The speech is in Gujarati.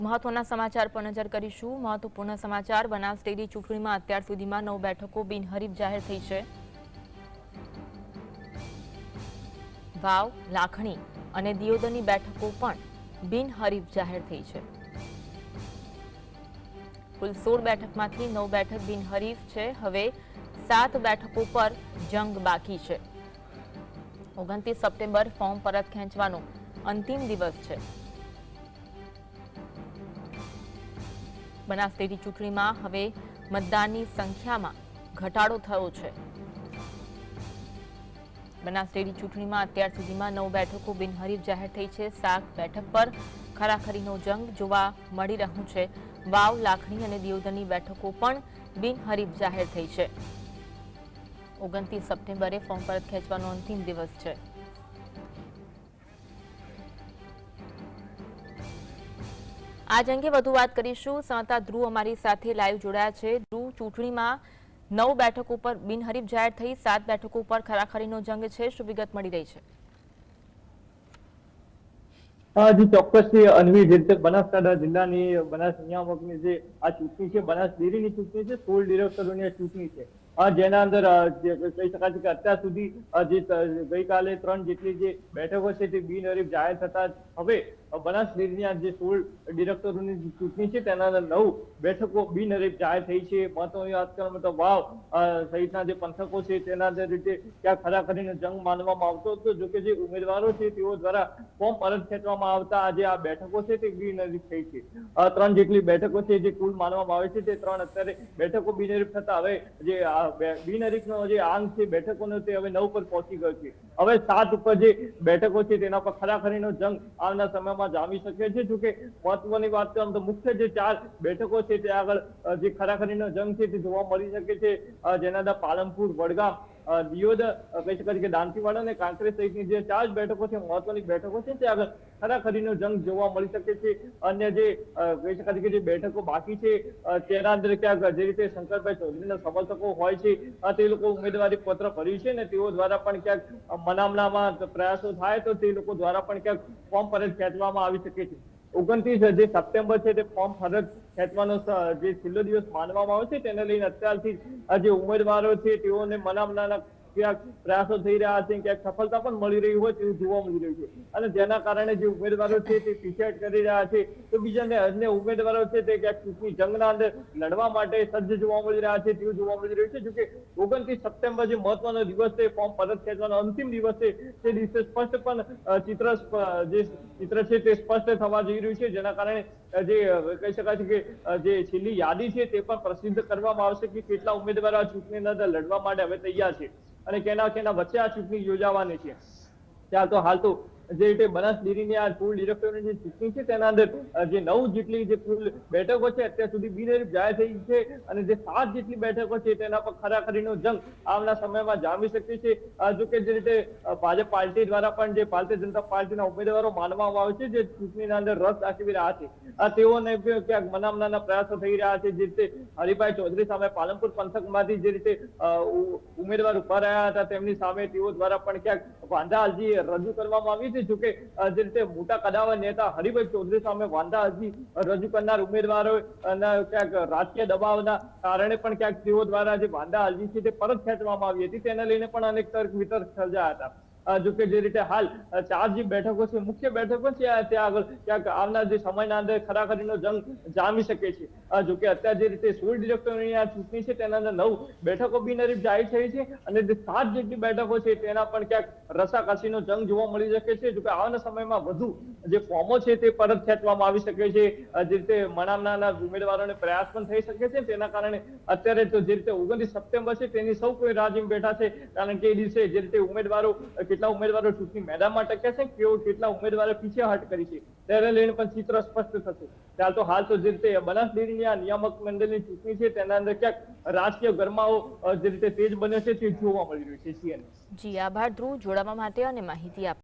મહત્વના સમાચાર પર નજર કરીશું। મહત્વપૂર્ણ સમાચાર બનાસ ડેરી ચૂંટણીમાં અત્યાર સુધીમાં 9 બેઠકો બિનહરીફ જાહેર થઈ છે। વાવ, લાખણી અને દિયોદરની બેઠકો પણ બિનહરીફ જાહેર થઈ છે। કુલ 16 બેઠકમાંથી 9 બેઠક બિનહરીફ છે। હવે 7 બેઠકો પર જંગ બાકી છે। 29 સપ્ટેમ્બર ફોર્મ પરત ખેંચવાનો અંતિમ દિવસ છે। બનાસ ડેરી ચૂંટણીમાં હવે મતદાનની સંખ્યામાં ઘટાડો થયો છે। બનાસ ડેરી ચૂંટણીમાં અત્યાર સુધીમાં 9 બેઠકો બિનહરીફ જાહેર થઈ છે। 7 બેઠક પર ખરાખરીનો જંગ જોવા મળી રહ્યું છે। વાવ, લાખણી અને દિયોદરની બેઠકો પણ બિનહરીફ જાહેર થઈ છે। 29 સપ્ટેમ્બરે ફોર્મ પરત ખેંચવાનો અંતિમ દિવસ છે। આજ અંગે વધુ વાત કરીશું। સંવાદદાતા ધ્રુવ અમારી સાથે લાઈવ જોડાયા છે। ધ્રુવ, ચૂંટણીમાં 9 બેઠકો પર બિનહરીફ જાહેર થઈ, 7 બેઠકો પર ખરાખરીનો જંગ છે। શું વિગત મળી રહી છે? જી ચોક્કસથી અન્વી, જે રીતે બનાસકાંઠા જિલ્લાની બનાસ નિયામકની જે આ ચૂંટણી છે, બનાસ ડેરીની ચૂંટણી છે, 16 ડિરેક્ટરોની આ ચૂંટણી છે, જેના અંદર કહી શકાય છે કે અત્યાર સુધી જે ગઈકાલે 3 જેટલી જે બેઠકો છે તે બિનહરીફ જાહેર થતા હવે બનાસ ડેરીની આ જે 16 ડિરેક્ટરોની ચૂંટણી છે તેના અંદર 9 બેઠકો બિનહરીફ જાહેર થઈ છે। મહત્વની વાત કરવામાં તો વાવ સહિતના જે પંથકો છે તેના રીતે ક્યાંક ખરાખરીનો જંગ માનવામાં આવતો હતો। જોકે જે ઉમેદવારો છે તેઓ દ્વારા ફોર્મ પરત ખેંચવામાં આવતા આજે આ બેઠકો છે તે બિનહરીફ થઈ છે। 3 જેટલી બેઠકો છે જે કુલ માનવામાં આવે છે તે 3 અત્યારે બેઠકો બિનહરીફ થતા હવે જે બિનહરીફનો જે આંક છે બેઠકોનો તે હવે 9 પર પહોંચી ગયો છે। હવે 7 ઉપર જે બેઠકો છે તેના પર ખરાખરીનો જંગ આવનાર સમયમાં જામી શકે છે। જોકે મહત્વની વાત કરવામાં તો મુખ્ય જે 4 બેઠકો છે તે આગળ જે ખરાખરીનો જંગ છે તે જોવા મળી શકે છે। જેના અંદર પાલનપુર, વડગામ, દિયોદ, કહી શકાય કે દાંતીવાડા અને કાંકરેજ સહિતની જે 4 બેઠકો છે, મહત્વની બેઠકો છે, તે આગળ ખરાખરીનો જંગ જોવા મળી શકે છે। અન્ય જે કહી શકાય કે જે બેઠકો બાકી છે તેના અંદર ક્યાંક જે રીતે શંકરભાઈ ચૌધરીના સમર્થકો હોય છે તે લોકો ઉમેદવારી પત્ર ભર્યું છે ને તેઓ દ્વારા પણ ક્યાંક મનામણામાં પ્રયાસો થાય તો તે લોકો દ્વારા પણ ક્યાંક ફોર્મ પરત ખેંચવામાં આવી શકે છે। 29 જે સપ્ટેમ્બર છે તે ફોર્મ પરત ખેંચવાનો જે છેલ્લો દિવસ માનવામાં આવે છે તેને લઈને અત્યારથી જે ઉમેદવારો છે તેઓને મનામણાના ક્યાંક પ્રયાસો થઈ રહ્યા છે, ક્યાંક સફળતા પણ મળી રહી હોય તેવું જોવા મળી રહ્યું છે। અને જેના કારણે જે ઉમેદવારો છે તે પીછેહટ કરી રહ્યા છે તો બીજા અન્ય ઉમેદવારો છે તે ક્યાંક ચૂંટણી જંગના અંદર લડવા માટે સજ્જ જોવા મળી રહ્યા છે તેવું જોવા મળી રહ્યું છે। જોકે 29 સપ્ટેમ્બર જે મહત્વનો દિવસ છે, ફોર્મ પરત ખેંચવાનો અંતિમ દિવસ છે, તે દિવસે સ્પષ્ટ પણ ચિત્ર છે તે સ્પષ્ટ થવા જઈ રહ્યું છે। જેના કારણે જે કહી શકાય છે કે જે છેલ્લી યાદી છે તે પણ પ્રસિદ્ધ કરવામાં આવશે કે કેટલા ઉમેદવારો આ ચૂંટણીની અંદર લડવા માટે હવે તૈયાર છે અને કેના વચ્ચે આ ચૂંટણી યોજાવાની છે। હાલ તો જે રીતે બનાસ ડેરીની આ 16 ડિરેક્ટરોની જે ચૂંટણી છે તેના અંદર જે 9 જેટલી જે કુલ બેઠકો છે અત્યાર સુધી બિનહરીફ જાહેર થઈ છે અને જે 7 જેટલી બેઠકો છે તેના પર ખરાખરીનો જંગ આવનાર સમયમાં જામી શકે છે। જોકે જે રીતે ભાજપ પાર્ટી દ્વારા પણ જે ભારતીય જનતા પાર્ટીના ઉમેદવારો માનવામાં આવે છે જે ચૂંટણીના અંદર રસ દાખવી રહ્યા છે તેઓને ક્યાંક મનામણાના પ્રયાસો થઈ રહ્યા છે। જે રીતે હરિભાઈ ચૌધરી સામે પાલનપુર પંથકમાંથી જે રીતે ઉમેદવાર ઉભા રહ્યા હતા તેમની સામે તેઓ દ્વારા પણ ક્યાંક વાંધા અરજી રજૂ કરવામાં આવી છે। જોકે જે રીતે મોટા કદાવર નેતા હરિભાઈ ચૌધરી સામે વાંધા અરજી રજૂ કરનાર ઉમેદવારો ક્યાંક રાજકીય દબાવના કારણે પણ ક્યાંક તેઓ દ્વારા જે વાંધા અરજી છે તે પરત ખેંચવામાં આવી હતી, તેને લઈને પણ અનેક તર્ક વિતર્ક સર્જાયા હતા। જોકે જે રીતે હાલ 4 જે બેઠકો છે, મુખ્ય બેઠકો છે, ત્યાં આગળ ક્યાંક આવનાર જે સમયના અંદર ખરાખરીનો જંગ જામી શકે છે। જોકે અત્યારે જે રીતે 16 ડિરેક્ટરોની આ ચૂંટણી છે તેના અંદર 9 બેઠકો બિનહરીફ જાહેર થઈ છે અને જે 7 જેટલી બેઠકો છે તેના પણ ક્યાંક રસાકસીનો જંગ જોવા મળી શકે છે। જોકે આવનાર સમયમાં વધુ જે ફોર્મો છે તે પરત ખેંચવામાં આવી શકે છે। જે રીતે મનામણાના ઉમેદવારોને પ્રયાસ પણ થઈ શકે છે। તેના કારણે અત્યારે તો જે રીતે 29 સપ્ટેમ્બર છે તેની સૌ કોઈ રાહ જોઈને બેઠા છે, કારણ કે એ દિવસે જે રીતે કેટલા ઉમેદવારો ચૂંટણી મેદાનમાં ટક્યા છે, કેટલા ઉમેદવારો પીછેહટ કરી છે તેને લઈને પણ ચિત્ર સ્પષ્ટ થશે। હાલ તો જે રીતે બનાસ ડેરીની આ નિયામક મંડળની ચૂંટણી છે તેના અંદર ક્યાંક રાજકીય ગરમાવો જે રીતે તેજ બન્યો છે તે જોવા મળી રહ્યું છે। જી આભાર ધ્રુવ, જોડાવા માટે અને માહિતી આપવા